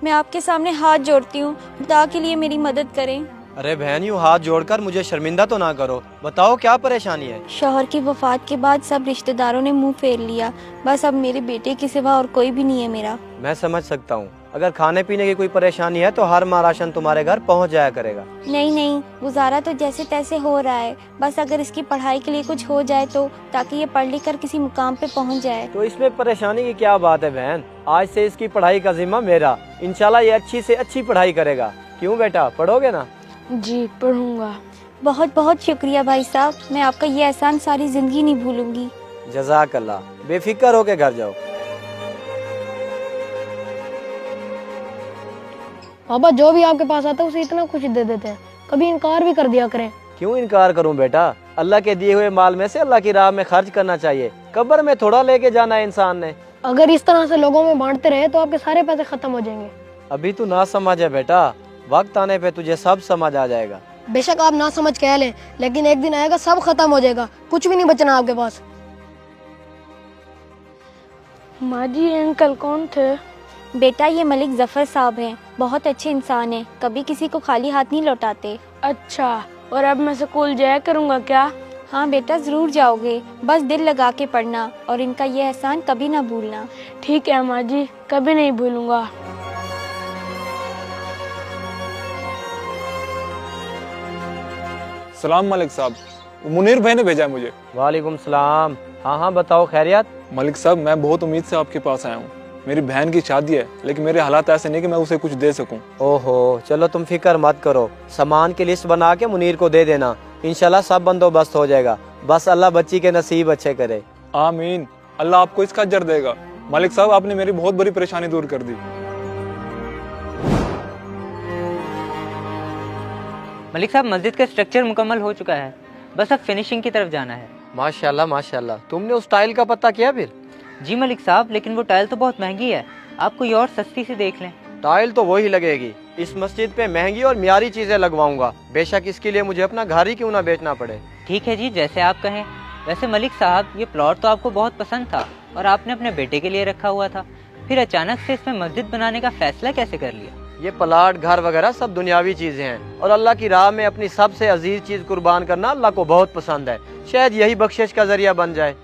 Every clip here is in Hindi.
मैं आपके सामने हाथ जोड़ती हूँ, खुदा के लिए मेरी मदद करें। अरे बहन, यूँ हाथ जोड़कर मुझे शर्मिंदा तो ना करो। बताओ क्या परेशानी है। शौहर की वफात के बाद सब रिश्तेदारों ने मुंह फेर लिया। बस अब मेरे बेटे के सिवा और कोई भी नहीं है मेरा। मैं समझ सकता हूँ। अगर खाने पीने की कोई परेशानी है तो हर माह राशन तुम्हारे घर पहुँच जाया करेगा। नहीं नहीं, गुजारा तो जैसे तैसे हो रहा है। बस अगर इसकी पढ़ाई के लिए कुछ हो जाए तो, ताकि ये पढ़ लिख कर किसी मुकाम पे पहुँच जाए। तो इसमें परेशानी की क्या बात है बहन। आज से इसकी पढ़ाई का जिम्मा मेरा। इंशाल्लाह ये अच्छी से अच्छी पढ़ाई करेगा। क्यों बेटा, पढ़ोगे ना? जी पढ़ूंगा। बहुत बहुत शुक्रिया भाई साहब, मैं आपका ये एहसान सारी जिंदगी नहीं भूलूंगी। जज़ाकल्लाह। बेफिक्र होके घर जाओ। पापा जो भी आपके पास आता है उसे इतना कुछ दे देते हैं, कभी इनकार भी कर दिया करें। क्यों इनकार करूं बेटा? अल्लाह के दिए हुए माल में से अल्लाह की राह में खर्च करना चाहिए। कब्र में थोड़ा लेके जाना है इंसान ने। अगर इस तरह से लोगों में बांटते रहे तो आपके सारे पैसे खत्म हो जाएंगे। अभी तू ना समझ है बेटा, वक्त आने पे तुझे सब समझ आ जाएगा। बेशक आप ना समझ कह लें, लेकिन एक दिन आएगा सब खत्म हो जाएगा, कुछ भी नहीं बचना आपके पास। माँ जी, अंकल कौन थे? बेटा ये मलिक जफर साहब हैं, बहुत अच्छे इंसान हैं, कभी किसी को खाली हाथ नहीं लौटाते। अच्छा, और अब मैं स्कूल जाया करूँगा क्या? हाँ बेटा जरूर जाओगे, बस दिल लगा के पढ़ना और इनका ये एहसान कभी ना भूलना। ठीक है माँ जी, कभी नहीं भूलूंगा। सलाम मलिक साहब, मुनीर भाई ने भेजा है मुझे। वालेकुम सलाम। हाँ हाँ बताओ, खैरियत? मलिक साहब मैं बहुत उम्मीद से आपके पास आया हूँ। मेरी बहन की शादी है, लेकिन मेरे हालात ऐसे नहीं कि मैं उसे कुछ दे सकूं। ओहो, चलो तुम फिक्र मत करो। सामान की लिस्ट बना के मुनीर को दे देना, इंशाल्लाह सब बंदोबस्त हो जाएगा। बस अल्लाह बच्ची के नसीब अच्छे करे। आमीन। अल्लाह आपको इसका अजर देगा। मलिक साहब आपने मेरी बहुत बड़ी परेशानी दूर कर दी। मलिक साहब, मस्जिद का स्ट्रक्चर मुकम्मल हो चुका है, बस अब फिनिशिंग की तरफ जाना है। माशाल्लाह माशाल्लाह। तुमने उस टाइल का पता किया फिर? जी मलिक साहब, लेकिन वो टाइल तो बहुत महंगी है, आप कोई और सस्ती से देख लें। टाइल तो वही लगेगी। इस मस्जिद पे महंगी और मियारी चीजें लगवाऊंगा, बेशक इसके लिए मुझे अपना घर ही क्यों ना बेचना पड़े। ठीक है जी, जैसे आप कहें। वैसे मलिक साहब, ये प्लॉट तो आपको बहुत पसंद था और आपने अपने बेटे के लिए रखा हुआ था, फिर अचानक से इसमें मस्जिद बनाने का फैसला कैसे कर लिया? ये प्लाट घर वगैरह सब दुनियावी चीजें हैं, और अल्लाह की राह में अपनी सबसे अजीज चीज कुर्बान करना अल्लाह को बहुत पसंद है। शायद यही बख्शिश का जरिया बन जाए।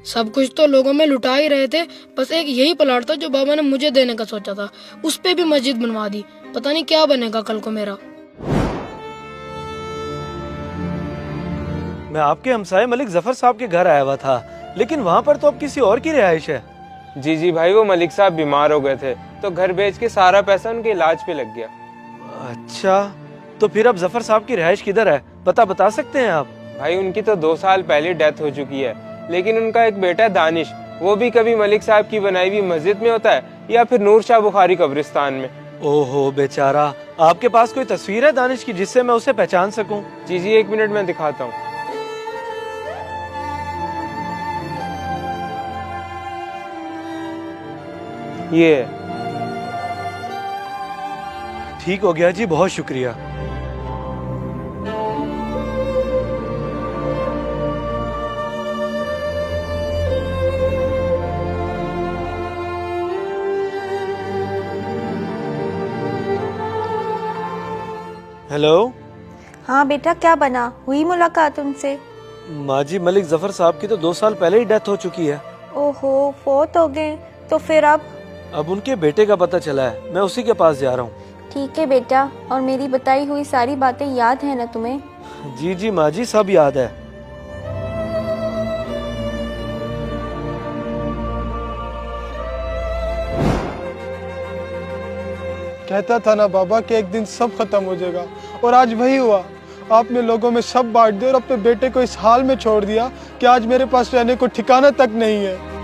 सब कुछ तो लोगों में लुटा ही रहे थे, बस एक यही प्लॉट था जो बाबा ने मुझे देने का सोचा था, उस पे भी मस्जिद बनवा दी। पता नहीं क्या बनेगा कल को मेरा। मैं आपके हमसाये मलिक जफर साहब के घर आया हुआ था, लेकिन वहाँ पर तो अब किसी और की रिहाइश है। जी भाई, वो मलिक साहब बीमार हो गए थे तो घर बेच के सारा पैसा उनके इलाज पे लग गया। अच्छा, तो फिर अब जफर साहब की रिहाइश किधर है, पता बता सकते हैं आप? भाई उनकी तो 2 साल पहले डेथ हो चुकी है, लेकिन उनका एक बेटा दानिश, वो भी कभी मलिक साहब की बनाई हुई मस्जिद में होता है या फिर नूर शाह बुखारी कब्रिस्तान में। ओहो बेचारा, आपके पास कोई तस्वीर है दानिश की जिससे मैं उसे पहचान सकूं? जी 1 मिनट में दिखाता हूँ। ये ठीक हो गया जी, बहुत शुक्रिया। हेलो। हाँ बेटा, क्या बना, हुई मुलाकात उनसे? माँ जी, मलिक जफर साहब की तो 2 साल पहले ही डेथ हो चुकी है। ओहो, फोत हो गए, तो फिर अब उनके बेटे का पता चला है, मैं उसी के पास जा रहा हूँ। ठीक है बेटा, और मेरी बताई हुई सारी बातें याद है ना तुम्हें? जी माँ जी, सब याद है। कहता था ना बाबा कि एक दिन सब खत्म हो जाएगा, और आज वही हुआ। आपने लोगों में सब बांट दिया और अपने बेटे को इस हाल में छोड़ दिया कि आज मेरे पास रहने को ठिकाना तक नहीं है।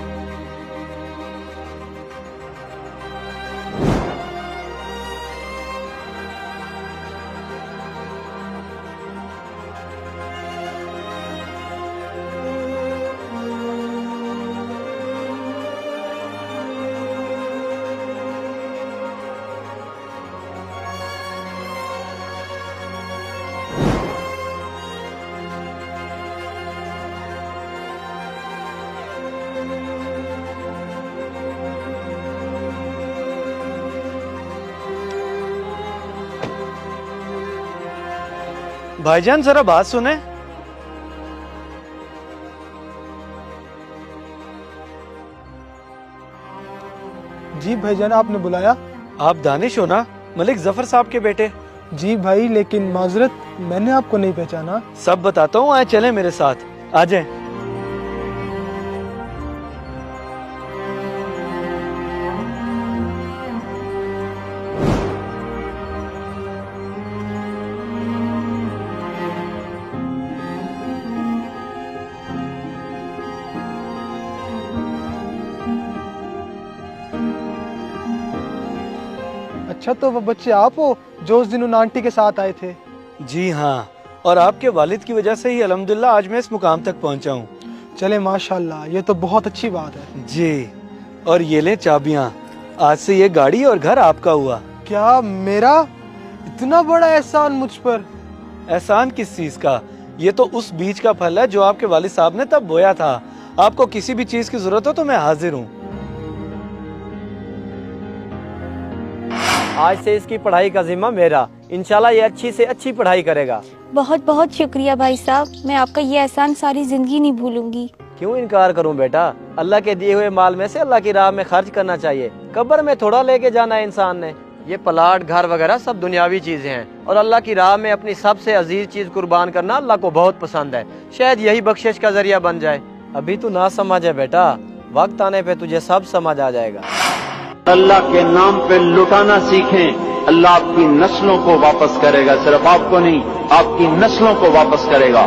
भाईजान जरा बात सुने। जी भाईजान, आपने बुलाया? आप दानिश हो ना, मलिक जफर साहब के बेटे? जी भाई, लेकिन माजरत, मैंने आपको नहीं पहचाना। सब बताता हूँ, आए चले मेरे साथ, आ जाए। अच्छा, तो वो बच्चे आप हो जो उस दिन उन आंटी के साथ आए थे? जी हाँ, और आपके वालिद की वजह से ही अल्हम्दुलिल्लाह आज मैं इस मुकाम तक पहुंचा हूँ। चले माशाल्लाह, ये तो बहुत अच्छी बात है। जी, और ये ले चाबियाँ, आज से ये गाड़ी और घर आपका हुआ। क्या मेरा? इतना बड़ा एहसान मुझ पर? एहसान किस चीज का? ये तो उस बीज का फल है जो आपके वालिद साहब ने तब बोया था। आपको किसी भी चीज की जरूरत हो तो मैं हाजिर हूँ। आज से इसकी पढ़ाई का जिम्मा मेरा। इंशाल्लाह ये अच्छी से अच्छी पढ़ाई करेगा। बहुत बहुत शुक्रिया भाई साहब, मैं आपका ये एहसान सारी जिंदगी नहीं भूलूंगी। क्यों इनकार करूं बेटा, अल्लाह के दिए हुए माल में से अल्लाह की राह में खर्च करना चाहिए। कब्र में थोड़ा लेके जाना है इंसान ने। ये प्लाट, घर वगैरह सब दुनियावी चीजें हैं, और अल्लाह की राह में अपनी सबसे अजीज चीज कुर्बान करना अल्लाह को बहुत पसंद है। शायद यही बख्शिश का जरिया बन जाए। अभी तू ना समझ है बेटा, वक्त आने पे तुझे सब समझ आ जाएगा। अल्लाह के नाम पे लुटाना सीखें, अल्लाह आपकी नस्लों को वापस करेगा। सिर्फ आपको नहीं, आपकी नस्लों को वापस करेगा।